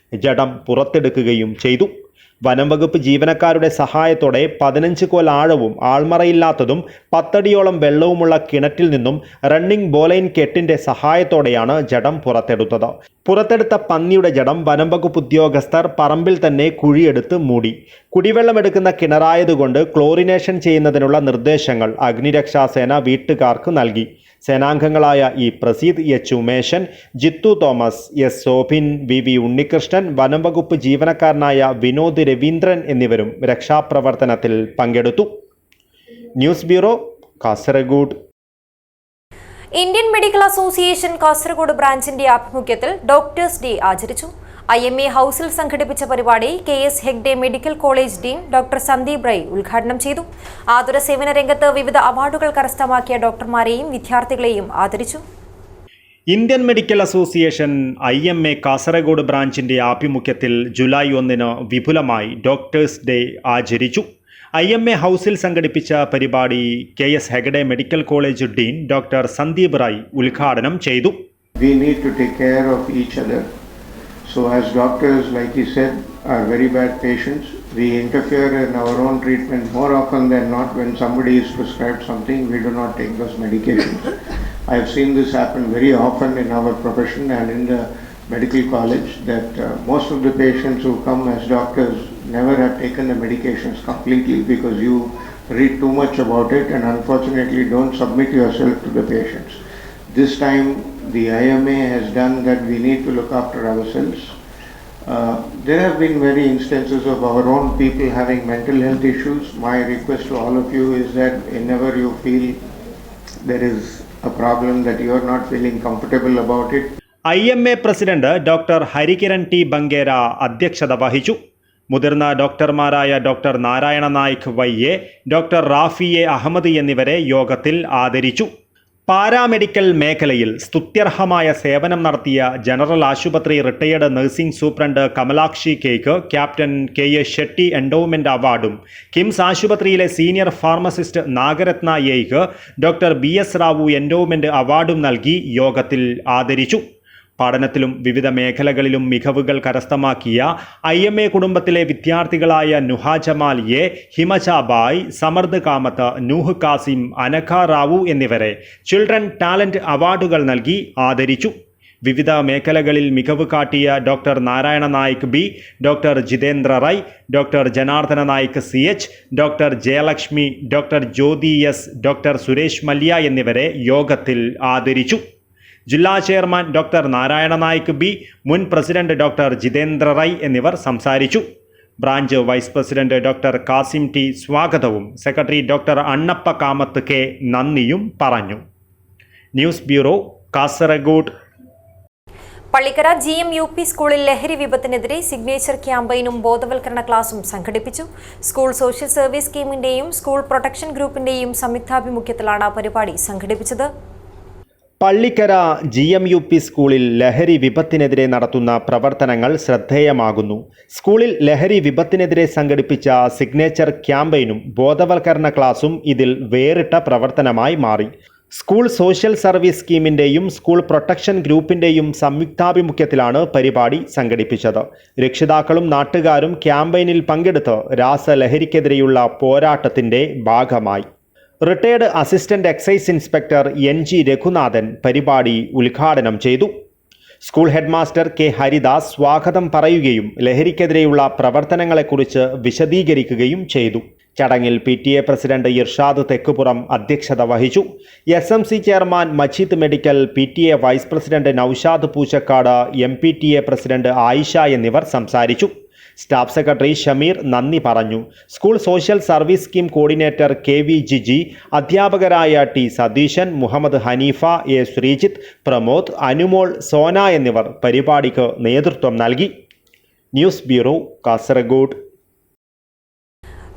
ജഡം പുറത്തെടുക്കുകയും ചെയ്തു. വനം വകുപ്പ് ജീവനക്കാരുടെ സഹായത്തോടെ 15 കോൽ ആഴവും ആൾമറയില്ലാത്തതും 10 അടിയോളം വെള്ളവുമുള്ള കിണറ്റിൽ നിന്നും റണ്ണിംഗ് ബോലൈൻ കെട്ടിന്റെ സഹായത്തോടെയാണ് ജഡം പുറത്തെടുത്തത്. പുറത്തെടുത്ത പന്നിയുടെ ജഡം വനം വകുപ്പ് ഉദ്യോഗസ്ഥർ പറമ്പിൽ തന്നെ കുഴിയെടുത്ത് മൂടി. കുടിവെള്ളമെടുക്കുന്ന കിണറായതുകൊണ്ട് ക്ലോറിനേഷൻ ചെയ്യുന്നതിനുള്ള നിർദ്ദേശങ്ങൾ അഗ്നിരക്ഷാസേന വീട്ടുകാർക്ക് നൽകി. സേനാംഗങ്ങളായ E Praseed, H Umeshan, Jithu Thomas, S Sobhin, VV Unnikrishnan, വനം വകുപ്പ് ജീവനക്കാരനായ വിനോദ് രവീന്ദ്രൻ എന്നിവരും രക്ഷാപ്രവർത്തനത്തിൽ പങ്കെടുത്തു. News bureau, Kasaragod. Indian medical association Kasaragod ബ്രാഞ്ചിന്റെ ആഭിമുഖ്യത്തിൽ ഡോക്ടേഴ്സ് ഡേ ആചരിച്ചു. IMA ഹൗസിൽ സംഘടിപ്പിച്ച പരിപാടി KS Hegde medical college dean doctor Sandeep Rai ഉദ്ഘാടനം ചെയ്തു. ആതുര സേവന രംഗത്ത് വിവിധ അവാർഡുകൾ കരസ്ഥമാക്കിയ ഡോക്ടർമാരെയും വിദ്യാർത്ഥികളെയും ആദരിച്ചു. Indian medical association IMA Kasaragod ബ്രാഞ്ചിന്റെ ആഭിമുഖ്യത്തിൽ ജൂലൈ 1 വിപുലമായി ഡോക്ടേഴ്സ് ഡേ ആചരിച്ചു. IMA ഹൗസിൽ സംഘടിപ്പിച്ച പരിപാടി KS Hegde medical college dean doctor Sandeep Rai ഉദ്ഘാടനം ചെയ്തു. We need to take care of each other. So as doctors, like he said, are very bad patients. We interfere in our own treatment more often than not. When somebody is prescribed something, we do not take those medications. I have seen this happen very often in our profession and in the medical college, that most of the patients who come as doctors never have taken the medications completely because you read too much about it and unfortunately don't submit yourself to the patients. This time the IMA has done that. We need to look after ourselves. There have been many instances of our own people having mental health issues. My request to all of you is that whenever you feel there is a problem that you are not feeling comfortable about it, IMA president doctor Harikiran T Bangera അധ്യക്ഷത വഹിച്ചു. മുതിർന്ന ഡോക്ടർമാരായ doctor Narayana Naik YA, doctor Rafi Ahmed എന്നിവരെ യോഗത്തിൽ ആദരിച്ചു. Paramedical മേഖലയിൽ സ്തുത്യർഹമായ സേവനം നടത്തിയ ജനറൽ ആശുപത്രി retired nursing superintendent Kamalakshi cake captain KA Shetty endowment അവാർഡും കിംസ് ആശുപത്രിയിലെ സീനിയർ ഫാർമസിസ്റ്റ് നാഗരത്ന എയ്ക്ക് ഡോക്ടർ BS റാവു എൻഡോവ്മെന്റ് അവാർഡും നൽകി യോഗത്തിൽ ആദരിച്ചു. പഠനത്തിലും വിവിധ മേഖലകളിലും മികവുകൾ കരസ്ഥമാക്കിയ IMA കുടുംബത്തിലെ വിദ്യാർത്ഥികളായ നുഹ ജമാൽ A, ഹിമജ ബായ്, സമർദ് കാമത്ത്, നൂഹ് കാസിം, അനഖ റാവു എന്നിവരെ ചിൽഡ്രൻ ടാലന്റ് അവാർഡുകൾ നൽകി ആദരിച്ചു. വിവിധ മേഖലകളിൽ മികവ് കാട്ടിയ doctor Narayana Naik B, doctor Jithendra Rai, doctor Janardhana Naik CH, doctor Jayalakshmi, doctor Jyothi S, doctor Suresh Mallya എന്നിവരെ യോഗത്തിൽ ആദരിച്ചു. ജില്ലാ chairman doctor Narayana Naik B, മുൻ പ്രസിഡന്റ് ഡോക്ടർ ജിതേന്ദ്ര റൈ എന്നിവർ സംസാരിച്ചു. Branch vice president doctor Kasim T സ്വാഗതവും secretary doctor Annappa Kamath K നന്ദിയും പറഞ്ഞു. News bureau, Kasaragod. Pallikkara GM-UP സ്കൂളിൽ ലഹരി വിപത്തിനെതിരെ സിഗ്നേച്ചർ ക്യാമ്പയിനും ബോധവൽക്കരണ ക്ലാസും സംഘടിപ്പിച്ചു. സ്കൂൾ സോഷ്യൽ സർവീസ് സ്കീമിന്റെയും സ്കൂൾ പ്രൊട്ടക്ഷൻ ഗ്രൂപ്പിന്റെയും സംയുക്താഭിമുഖ്യത്തിലാണ് പരിപാടി സംഘടിപ്പിച്ചത്. പള്ളിക്കര GM-UP സ്കൂളിൽ ലഹരി വിപത്തിനെതിരെ നടത്തുന്ന പ്രവർത്തനങ്ങൾ ശ്രദ്ധേയമാകുന്നു. സ്കൂളിൽ ലഹരി വിപത്തിനെതിരെ സംഘടിപ്പിച്ച സിഗ്നേച്ചർ ക്യാമ്പയിനും ബോധവൽക്കരണ ക്ലാസും ഇതിൽ വേറിട്ട പ്രവർത്തനമായി മാറി. സ്കൂൾ സോഷ്യൽ സർവീസ് സ്കീമിൻ്റെയും സ്കൂൾ പ്രൊട്ടക്ഷൻ ഗ്രൂപ്പിൻ്റെയും സംയുക്താഭിമുഖ്യത്തിലാണ് പരിപാടി സംഘടിപ്പിച്ചത്. രക്ഷിതാക്കളും നാട്ടുകാരും ക്യാമ്പയിനിൽ പങ്കെടുത്ത് രാസലഹരിക്കെതിരെയുള്ള പോരാട്ടത്തിൻ്റെ ഭാഗമായി. Retired assistant excise inspector NG Reghunathan പരിപാടി ഉദ്ഘാടനം ചെയ്തു. സ്കൂൾ ഹെഡ്മാസ്റ്റർ K ഹരിദാസ് സ്വാഗതം പറയുകയും ലഹരിക്കെതിരെയുള്ള പ്രവർത്തനങ്ങളെക്കുറിച്ച് വിശദീകരിക്കുകയും ചെയ്തു. ചടങ്ങിൽ PTA പ്രസിഡന്റ് ഇർഷാദ് തെക്കുപുറം അധ്യക്ഷത വഹിച്ചു. SMC chairman Majeed medical, PTA vice president Noushad Poochakkad, MPTA president Ayisha എന്നിവർ സംസാരിച്ചു. സ്റ്റാഫ് സെക്രട്ടറി ഷമീർ നന്ദി പറഞ്ഞു. School social service scheme coordinator KV Jiji, അധ്യാപകരായ T സതീശൻ, മുഹമ്മദ് ഹനീഫ, A ശ്രീജിത്ത്, പ്രമോദ്, അനുമോൾ, സോന എന്നിവർ പരിപാടിക്ക് നേതൃത്വം നൽകി. News bureau, Kasaragod.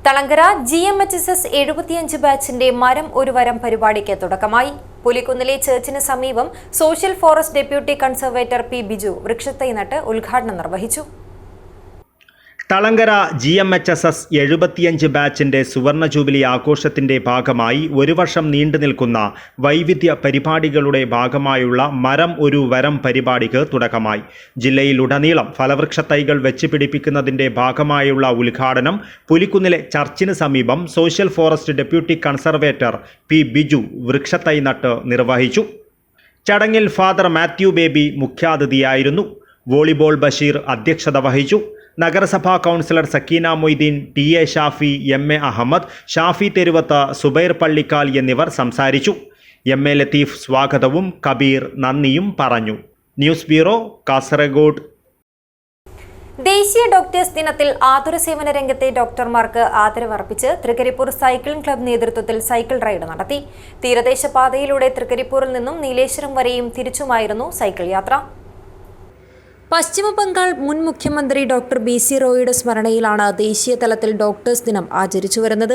Thalangara GMHSS 75 ബാച്ചിന്റെ മരം ഒരു വരം പരിപാടിക്ക് തുടക്കമായി. പുലിക്കുന്നിലെ ചർച്ചിന് സമീപം social forest deputy conservator P. Biju വൃക്ഷത്തൈ നട്ട് ഉദ്ഘാടനം നിർവഹിച്ചു. തളങ്കര GMHSS 75 ബാച്ചിന്റെ സുവർണ ജൂബിലി ആഘോഷത്തിന്റെ ഭാഗമായി ഒരു വർഷം നീണ്ടു നിൽക്കുന്ന വൈവിധ്യ പരിപാടികളുടെ ഭാഗമായുള്ള മരം ഒരു വരം പരിപാടിക്ക് തുടക്കമായി. ജില്ലയിലുടനീളം ഫലവൃക്ഷ തൈകൾ വെച്ച് പിടിപ്പിക്കുന്നതിന്റെ ഭാഗമായുള്ള ഉദ്ഘാടനം പുലിക്കുന്നിലെ ചർച്ചിന് സമീപം social forest deputy conservator P. Biju വൃക്ഷത്തൈ നട്ട് നിർവഹിച്ചു. ചടങ്ങിൽ ഫാദർ മാത്യു ബേബി മുഖ്യാതിഥിയായിരുന്നു. വോളിബോൾ ബഷീർ അധ്യക്ഷത വഹിച്ചു. നഗരസഭാ councillor Sakeena Moideen, TA Shafi, MA Ahammed, Shafi Theruvath, Zubair Pallikkal എന്നിവർ സംസാരിച്ചു. MA ലത്തീഫ് സ്വാഗതവും കബീർ നന്ദിയും പറഞ്ഞു. News bureau, Kasaragod. ദേശീയ ഡോക്ടേഴ്സ് ദിനത്തിൽ ആതുര സേവന രംഗത്തെ ഡോക്ടർമാർക്ക് ആദരവർപ്പിച്ച് തൃക്കരിപ്പൂർ സൈക്ലിംഗ് ക്ലബ് നേതൃത്വത്തിൽ സൈക്കിൾ റൈഡ് നടത്തി. തീരദേശ പാതയിലൂടെ തൃക്കരിപ്പൂരിൽ നിന്നും നീലേശ്വരം വരെയും തിരിച്ചുമായിരുന്നു സൈക്കിൾ യാത്ര. പശ്ചിമ ബംഗാൾ മുൻ മുഖ്യമന്ത്രി ഡോക്ടർ BC റോയിയുടെ സ്മരണയിലാണ് ദേശീയ തലത്തിൽ ഡോക്ടേഴ്സ് ദിനം ആചരിച്ചു വരുന്നത്.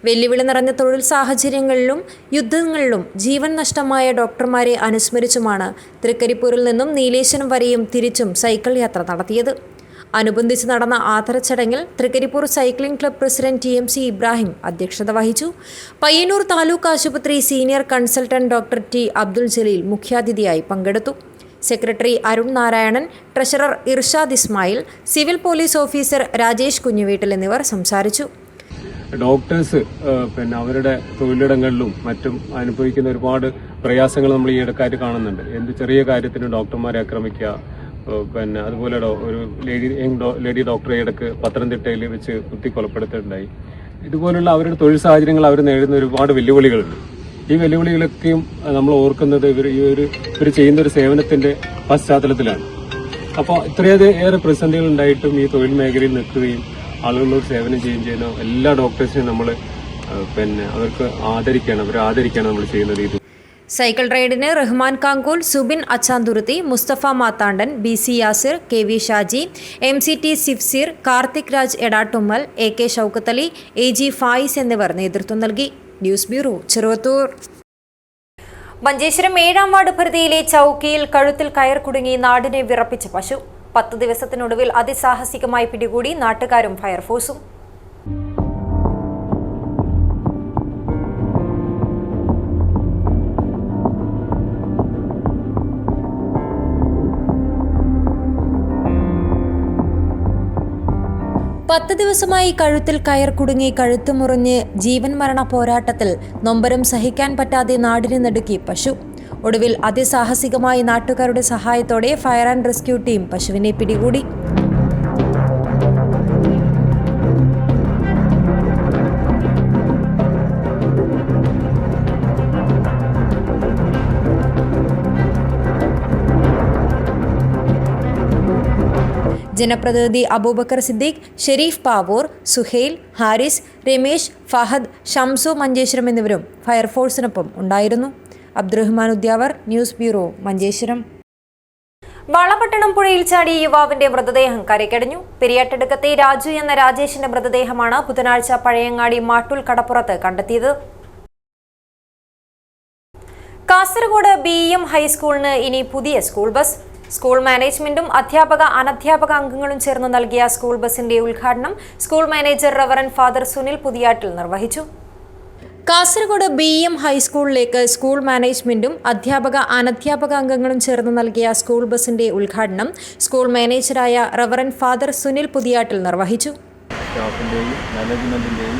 വെല്ലുവിളി നിറഞ്ഞ തൊഴിൽ സാഹചര്യങ്ങളിലും യുദ്ധങ്ങളിലും ജീവൻ നഷ്ടമായ ഡോക്ടർമാരെ അനുസ്മരിച്ചുമാണ് തൃക്കരിപ്പൂരിൽ നിന്നും നീലേശ്വരം വരെയും തിരിച്ചും സൈക്കിൾ യാത്ര നടത്തിയത്. അനുബന്ധിച്ച് നടന്ന ആദരച്ചടങ്ങിൽ Trikaripur cycling club president TMC Ibrahim അധ്യക്ഷത വഹിച്ചു. പയ്യന്നൂർ താലൂക്ക് ആശുപത്രി senior consultant doctor T. Abdul Jaleel മുഖ്യാതിഥിയായി പങ്കെടുത്തു. Secretary Arun Narayanan, treasurer Irshad Ismail, civil police officer Rajesh Kunjuveettil എന്നിവർ സംസാരിച്ചു. ഡോക്ടേഴ്സ് അവരുടെ തൊഴിലിടങ്ങളിലും മറ്റും അനുഭവിക്കുന്ന ഒരുപാട് പ്രയാസങ്ങൾ നമ്മൾ ഈ ഇടക്കായിട്ട് കാണുന്നുണ്ട്. എന്ത് ചെറിയ കാര്യത്തിനും ഡോക്ടർമാരെ ആക്രമിക്കുക, അതുപോലെ ഒരു ലേഡി ഡോക്ടറെ ഇടക്ക് പത്തനംതിട്ടയിൽ വെച്ച് കുത്തി കൊലപ്പെടുത്തുണ്ടായി. ഇതുപോലുള്ള അവരുടെ തൊഴിൽ സാഹചര്യങ്ങൾ അവർ നേരിടുന്ന ഒരുപാട് വെല്ലുവിളികളുണ്ട്. ഈ വെല്ലുവിളികളൊക്കെയും നമ്മൾ ഓർക്കുന്നത് ഇവർ ചെയ്യുന്ന ഒരു സേവനത്തിന്റെ പശ്ചാത്തലത്തിലാണ്. അപ്പോൾ ഇത്രയേറെ പ്രതിസന്ധികൾ ഉണ്ടായിട്ടും ഈ തൊഴിൽ മേഖലയിൽ നിൽക്കുകയും ആളുകളോട് സേവനം ചെയ്യുന്ന എല്ലാ ഡോക്ടേഴ്സിനെയും നമ്മൾ അവർക്ക് ആദരിക്കുകയാണ് നമ്മൾ ചെയ്യുന്ന രീതി. സൈക്കിൾ റൈഡിന് Rahman Kankool, Subin Achanthuruthi, Musthafa Mathandan, BC Yasir, KV Shaji, MCT Sifseer, Karthik Raj Edattummal, AK Shoukath Ali, AG Fayis എന്നിവർ നേതൃത്വം നൽകി. News bureau, Cheruvathur. മഞ്ചേശ്വരം 7-ാം വാർഡ് പരിധിയിലെ ചൌക്കിയിൽ കഴുത്തിൽ കയർ കുടുങ്ങി നാടിനെ വിറപ്പിച്ച പശു. 10 ദിവസത്തിനൊടുവിൽ അതിസാഹസികമായി പിടികൂടി നാട്ടുകാരും ഫയർഫോഴ്സും. പത്ത് ദിവസമായി കഴുത്തിൽ കയർ കുടുങ്ങി കഴുത്ത് മുറിഞ്ഞ് ജീവൻ മരണ പോരാട്ടത്തിൽ നൊമ്പരം സഹിക്കാൻ പറ്റാതെ നാടിനെ നടുക്കി പശു. ഒടുവിൽ അതിസാഹസികമായി നാട്ടുകാരുടെ സഹായത്തോടെ ഫയർ ആൻഡ് റെസ്ക്യൂ ടീം പശുവിനെ പിടികൂടി. ജനപ്രതിനിധി അബൂബക്കർ സിദ്ദീഖ്, ഷെരീഫ് പാവൂർ, സുഹൈൽ, ഹാരിസ്, രമേശ്, ഫഹദ്, ഷംസു മഞ്ചേശ്വരം എന്നിവരും ഫയർഫോഴ്സിനൊപ്പം ഉണ്ടായിരുന്നു. Abdurahman Udyavar, news bureau, Manjeshwaram. വളപട്ടണം പുഴയിൽ ചാടിയ യുവാവിന്റെ മൃതദേഹം കരയ്ക്കടിഞ്ഞു. പെരിയാട്ടടുക്കത്തെ രാജു എന്ന രാജേഷിന്റെ മൃതദേഹമാണ് ബുധനാഴ്ച പഴയങ്ങാടി മാട്ടൂൽ കടപ്പുറത്ത് കണ്ടെത്തിയത്. കാസർഗോഡ് BEM ഹൈസ്കൂളിന് ഇനി പുതിയ സ്കൂൾ ബസ്. സ്കൂൾ മാനേജ്മെന്റും അധ്യാപക അനധ്യാപക അംഗങ്ങളും ചേർന്ന് നൽകിയ സ്കൂൾ ബസിന്റെ ഉദ്ഘാടനം school manager reverend father Sunil Puthiyattil നിർവഹിച്ചു. കാസർഗോഡ് BEM ഹൈസ്കൂളിലേക്ക് സ്കൂൾ മാനേജ്മെന്റും അധ്യാപക അനധ്യാപക അംഗങ്ങളും ചേർന്ന് നൽകിയ സ്കൂൾ ബസിന്റെ ഉദ്ഘാടനം സ്കൂൾ മാനേജറായ റവറൻ ഫാദർ സുനിൽ പുതിയാട്ടിൽ നിർവഹിച്ചു. സ്റ്റാഫിൻ്റെയും മാനേജ്മെൻറ്റിൻ്റെയും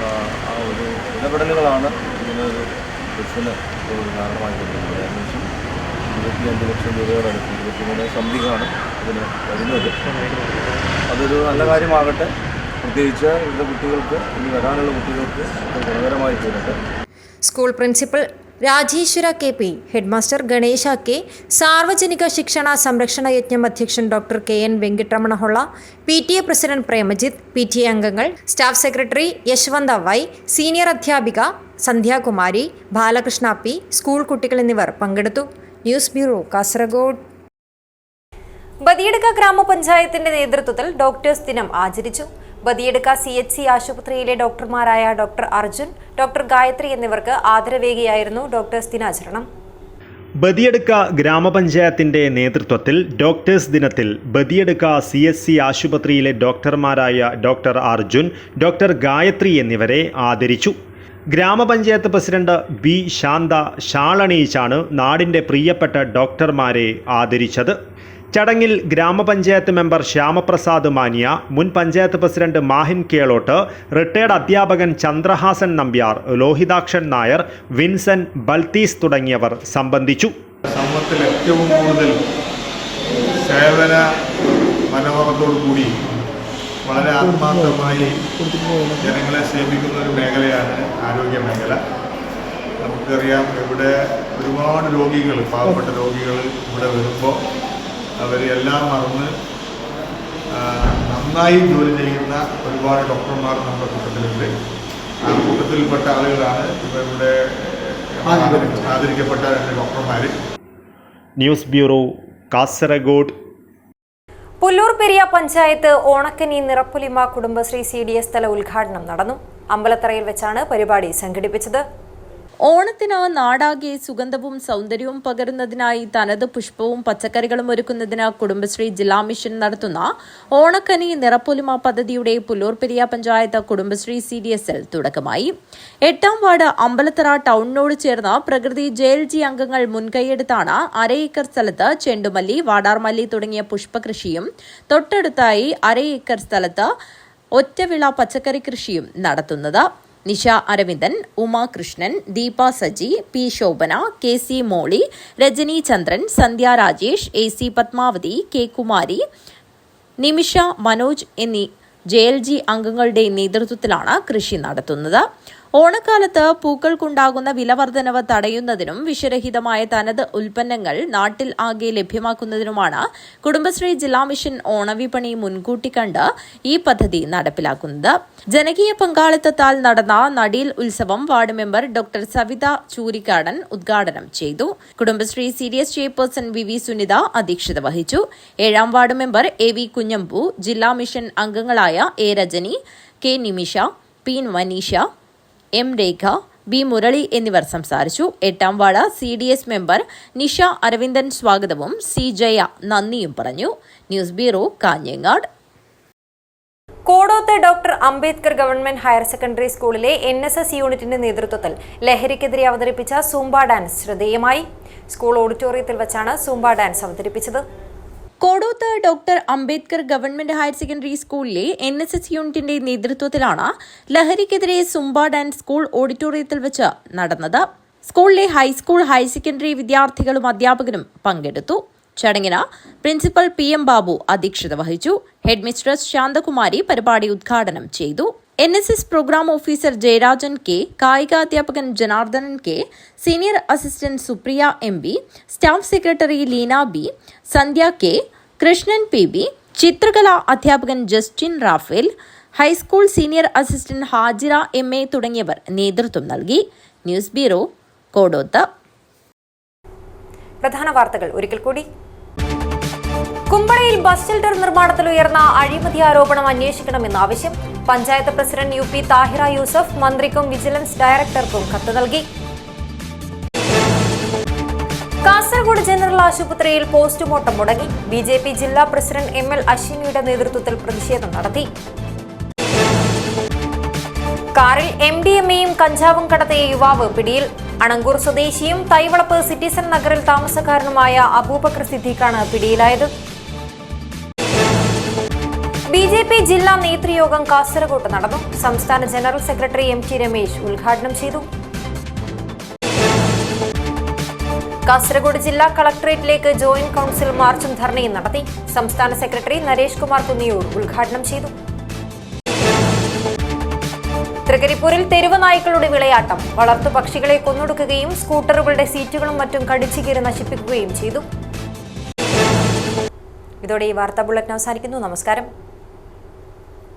ആ ഒരു ഇടപെടലുകളാണ് ഇതിനൊരു ബസ്സിന് ഒരു കാരണമായി കൊടുക്കുന്നത്. ഏകദേശം 25 ലക്ഷം രൂപയോടടുത്ത് 23 സംതിങ്ങാണ് ഇതിന് വരുന്നത്. അതൊരു നല്ല കാര്യമാകട്ടെ. പ്രത്യേകിച്ച് ഇവിടുത്തെ കുട്ടികൾക്ക്, ഇനി വരാനുള്ള കുട്ടികൾക്ക് ഗുണകരമായി തീരട്ടെ. School principal Rajeshwara KP, headmaster Ganesha K, Sarvajanika Shikshana Samrakshana Yajnam അധ്യക്ഷൻ doctor KN Venkataramana Holla, PTA president Premajith, PTA അംഗങ്ങൾ, staff secretary Yashwantha Y, senior അധ്യാപിക സന്ധ്യാകുമാരി, ബാലകൃഷ്ണ P, സ്കൂൾ കുട്ടികൾ എന്നിവർ പങ്കെടുത്തു. News bureau, Kasaragod. ബദിയടുക്ക ഗ്രാമപഞ്ചായത്തിന്റെ നേതൃത്വത്തിൽ ഡോക്ടേഴ്സ് ദിനം ആചരിച്ചു. ബദിയടുക്ക CHC ആശുപത്രിയിലെ ഡോക്ടർമാരായ ഡോക്ടർ അർജുൻ, ഡോക്ടർ ഗായത്രി എന്നിവർക്ക് ആദരവേകിയായിരുന്നു ഡോക്ടേഴ്സ് ദിനാചരണം. ബദിയടുക്ക ഗ്രാമപഞ്ചായത്തിന്റെ നേതൃത്വത്തിൽ ഡോക്ടേഴ്സ് ദിനത്തിൽ ബദിയടുക്ക CHC ആശുപത്രിയിലെ ഡോക്ടർമാരായ ഡോക്ടർ അർജുൻ, ഡോക്ടർ ഗായത്രി എന്നിവരെ ആദരിച്ചു. ഗ്രാമപഞ്ചായത്ത് പ്രസിഡന്റ് B. ശാന്ത ഷാളണിയിച്ചാണ് നാടിൻ്റെ പ്രിയപ്പെട്ട ഡോക്ടർമാരെ ആദരിച്ചത്. ചടങ്ങിൽ ഗ്രാമപഞ്ചായത്ത് മെമ്പർ ശ്യാമപ്രസാദ് മാനിയ, മുൻ പഞ്ചായത്ത് പ്രസിഡന്റ് മാഹിൻ കേളോട്ട്, റിട്ടയർഡ് അധ്യാപകൻ ചന്ദ്രഹാസൻ നമ്പ്യാർ, ലോഹിതാക്ഷൻ നായർ, വിൻസൻ ബൽത്തീസ് തുടങ്ങിയവർ സംബന്ധിച്ചു. സമൂഹത്തിൽ ഏറ്റവും കൂടുതൽ സേവന മനോഭാവത്തോടുകൂടി വളരെ ആത്മാർത്ഥമായി ജനങ്ങളെ സേവിക്കുന്ന ഒരു മേഖലയാണ് ആരോഗ്യ മേഖല. നമുക്കറിയാം, ഇവിടെ ഒരുപാട് രോഗികൾ, പാവപ്പെട്ട രോഗികൾ ഇവിടെ വരുമ്പോൾ അവരെല്ലാം മറന്ന് നന്നായി ജോലി ചെയ്യുന്ന ഒരുപാട് ഡോക്ടർമാർ നമ്മുടെ കൂട്ടത്തിലുണ്ട്. ആ കൂട്ടത്തിൽപ്പെട്ട ആളുകളാണ് ഇവരുടെ ആദരിക്കപ്പെട്ട 2 ഡോക്ടർമാർ. News bureau, Kasaragod. Pullur Periya panchayat Onakkani Nirappolima Kudumbashree CDS തല ഉദ്ഘാടനം നടന്നു. അമ്പലത്തറയിൽ വെച്ചാണ് പരിപാടി സംഘടിപ്പിച്ചത്. ഓണത്തിന് നാടാകെ സുഗന്ധവും സൗന്ദര്യവും പകരുന്നതിനായി തനത് പുഷ്പവും പച്ചക്കറികളും ഒരുക്കുന്നതിന് കുടുംബശ്രീ ജില്ലാ മിഷൻ നടത്തുന്ന ഓണക്കനി നിറപ്പൊലിമ പദ്ധതിയുടെ പുല്ലൂർ പെരിയ പഞ്ചായത്ത് കുടുംബശ്രീ CDSൽ തുടക്കമായി. 8ാം വാർഡ് അമ്പലത്തറ ടൗണിനോട് ചേർന്ന് പ്രകൃതി JLG അംഗങ്ങൾ മുൻകൈയെടുത്താണ് അര ഏക്കർ സ്ഥലത്ത് ചെണ്ടുമല്ലി, വാടാർമല്ലി തുടങ്ങിയ പുഷ്പകൃഷിയും തൊട്ടടുത്തായി അര ഏക്കർ സ്ഥലത്ത് ഒറ്റവിള പച്ചക്കറി കൃഷിയും നടത്തുന്നത്. നിഷ അരവിന്ദൻ, ഉമാ കൃഷ്ണൻ, ദീപ സജി, P. ശോഭന, KC മോളി, രജനി ചന്ദ്രൻ, സന്ധ്യ രാജേഷ്, AC പത്മാവതി, K. കുമാരി, നിമിഷ മനോജ് എന്നീ JLG അംഗങ്ങളുടെ നേതൃത്വത്തിലാണ് കൃഷി നടത്തുന്നത്. ഓണക്കാലത്ത് പൂക്കൾക്കുണ്ടാകുന്ന വിലവർദ്ധനവ് തടയുന്നതിനും വിഷരഹിതമായ തനത് ഉൽപ്പന്നങ്ങൾ നാട്ടിൽ ആകെ ലഭ്യമാക്കുന്നതിനുമാണ് കുടുംബശ്രീ ജില്ലാ മിഷൻ ഓണവിപണി മുൻകൂട്ടി കണ്ട് ഈ പദ്ധതി നടപ്പിലാക്കുന്നത്. ജനകീയ പങ്കാളിത്തത്താൽ നടന്ന നടീൽ ഉത്സവം ward member doctor Savitha Choorikkadan ഉദ്ഘാടനം ചെയ്തു. Kudumbashree CDS chairperson VV Sunitha അധ്യക്ഷത വഹിച്ചു. 7ാം വാർഡ് മെമ്പർ AV കുഞ്ഞമ്പു, ജില്ലാ മിഷൻ അംഗങ്ങളായ A. Rajani, K. Nimisha, P. Vanisha, M. Rekha, B. Murali എന്നിവർ സംസാരിച്ചു. 8ാം ward CDS member Nisha Aravindan സ്വാഗതവും C. ജയ നന്ദിയും പറഞ്ഞു. News bureau, Kanhangad. Kodoth doctor Ambedkar government higher secondary സ്കൂളിലെ NSS യൂണിറ്റിന്റെ നേതൃത്വത്തിൽ ലഹരിക്കെതിരെ അവതരിപ്പിച്ച സൂംബ ഡാൻസ് ശ്രദ്ധേയമായി. സ്കൂൾ ഓഡിറ്റോറിയത്തിൽ വെച്ചാണ് സൂംബ ഡാൻസ് അവതരിപ്പിച്ചത്. Kodoth doctor Ambedkar government higher secondary സ്കൂളിലെ NSS യൂണിറ്റിന്റെ നേതൃത്വത്തിലാണ് ലഹരിക്കെതിരെ സുംബ ഡാൻസ് സ്കൂൾ ഓഡിറ്റോറിയത്തിൽ വെച്ച് നടന്നത്. സ്കൂളിലെ ഹൈസ്കൂൾ, ഹയർ സെക്കൻഡറി വിദ്യാർത്ഥികളും അധ്യാപകരും പങ്കെടുത്തു. ചടങ്ങിന് പ്രിൻസിപ്പൽ PM ബാബു അധ്യക്ഷത വഹിച്ചു. ഹെഡ് മിസ്ട്രസ് ശാന്തകുമാരി പരിപാടി ഉദ്ഘാടനം ചെയ്തു. NSS programme officer Jayarajan K, കായികാധ്യാപകൻ Janardhanan K, senior assistant Supriya MB, staff secretary Leena B, Sandhya K, Krishnan PB, ചിത്രകലാ അധ്യാപകൻ Justin Raphael, high school senior assistant Hajira MA തുടങ്ങിയവർ നേതൃത്വം നൽകി. News bureau, Kodoth. പ്രധാന വാർത്തകൾ ഒരിക്കൽ കൂടി. കുമ്പളയിൽ ബസ് ഷെൽട്ടർ നിർമ്മാണത്തിൽ ഉയർന്ന അഴിമതി ആരോപണം അന്വേഷിക്കണമെന്ന് ആവശ്യം. പഞ്ചായത്ത് പ്രസിഡന്റ് UP താഹിറ യൂസഫ് മന്ത്രിക്കും വിജിലൻസ് ഡയറക്ടർക്കും കത്ത് നൽകി. കാസർഗോഡ് ജനറൽ ആശുപത്രിയിൽ പോസ്റ്റ്മോർട്ടം മുടങ്ങി. BJP ജില്ലാ പ്രസിഡന്റ് ML അശ്വിനിയുടെ നേതൃത്വത്തിൽ പ്രതിഷേധം നടത്തി. കാറിൽ MDMAയും കഞ്ചാവും കടത്തിയ യുവാവ് പിടിയിൽ. അണങ്കൂർ സ്വദേശിയും തൈവളപ്പ് സിറ്റിസൺ നഗറിൽ താമസക്കാരനുമായ അബൂബക്കർ സിദ്ദീഖാണ് പിടിയിലായത്. BJP ജില്ലാ നേതൃയോഗം കാസർഗോഡ് നടന്നു. സംസ്ഥാന ജനറൽ സെക്രട്ടറി MT രമേശ് ഉദ്ഘാടനം ചെയ്തു. കാസർഗോഡ് ജില്ലാ കളക്ടറേറ്റിലേക്ക് ജോയിന്റ് കൌൺസിൽ മാർച്ചും ധർണയും നടത്തി. സംസ്ഥാന സെക്രട്ടറി നരേഷ് കുമാർ കുന്നിയൂർ ഉദ്ഘാടനം ചെയ്തു. തൃക്കരിപ്പൂരിൽ തെരുവ് നായ്ക്കളുടെ വിളയാട്ടം. വളർത്തു പക്ഷികളെ കൊന്നൊടുക്കുകയും സ്കൂട്ടറുകളുടെ സീറ്റുകളും മറ്റും കടിച്ചുകീറി നശിപ്പിക്കുകയും ചെയ്തു. ഇതോടെ ഈ വാർത്താ ബുള്ളറ്റിൻ അവസാനിക്കുന്നു. നമസ്കാരം.